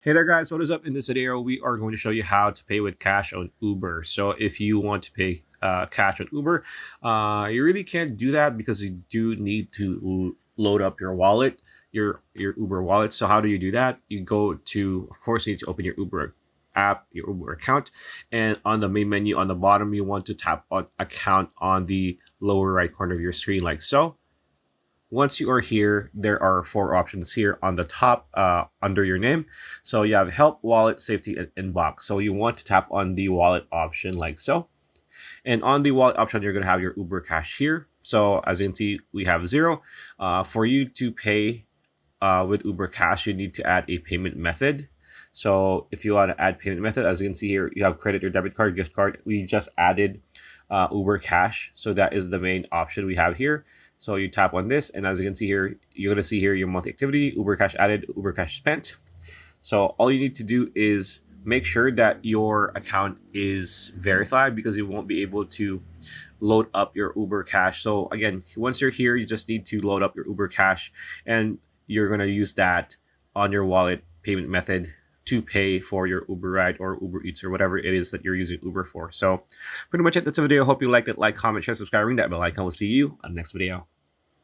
Hey there guys, what is up? In this video, we are going to show you how to pay with cash on Uber. So if you want to pay cash on Uber, you really can't do that because you do need to load up your wallet, your Uber wallet. So how do you do that? You go to, of course, you need to open your Uber app, your Uber account, and on the main menu on the bottom, you want to tap on account on the lower right corner of your screen like so. Once you are here, there are four options here on the top under your name. So you have help, wallet, safety, and inbox. So you want to tap on the wallet option like so. And on the wallet option, you're going to have your Uber Cash here. So as you can see, we have zero. For you to pay with Uber Cash, you need to add a payment method. So if you want to add payment method, as you can see here, you have credit or debit card, gift card. We just added Uber Cash. So that is the main option we have here. So you tap on this, and as you can see here, you're going to see here your monthly activity, Uber Cash added, Uber Cash spent. So all you need to do is make sure that your account is verified because you won't be able to load up your Uber Cash. So again, once you're here, you just need to load up your Uber Cash, and you're going to use that on your wallet payment method to pay for your Uber ride or Uber Eats or whatever it is that you're using Uber for. So pretty much it. That's the video. Hope you liked it. Like, comment, share, subscribe, ring that bell icon. We'll see you on the next video.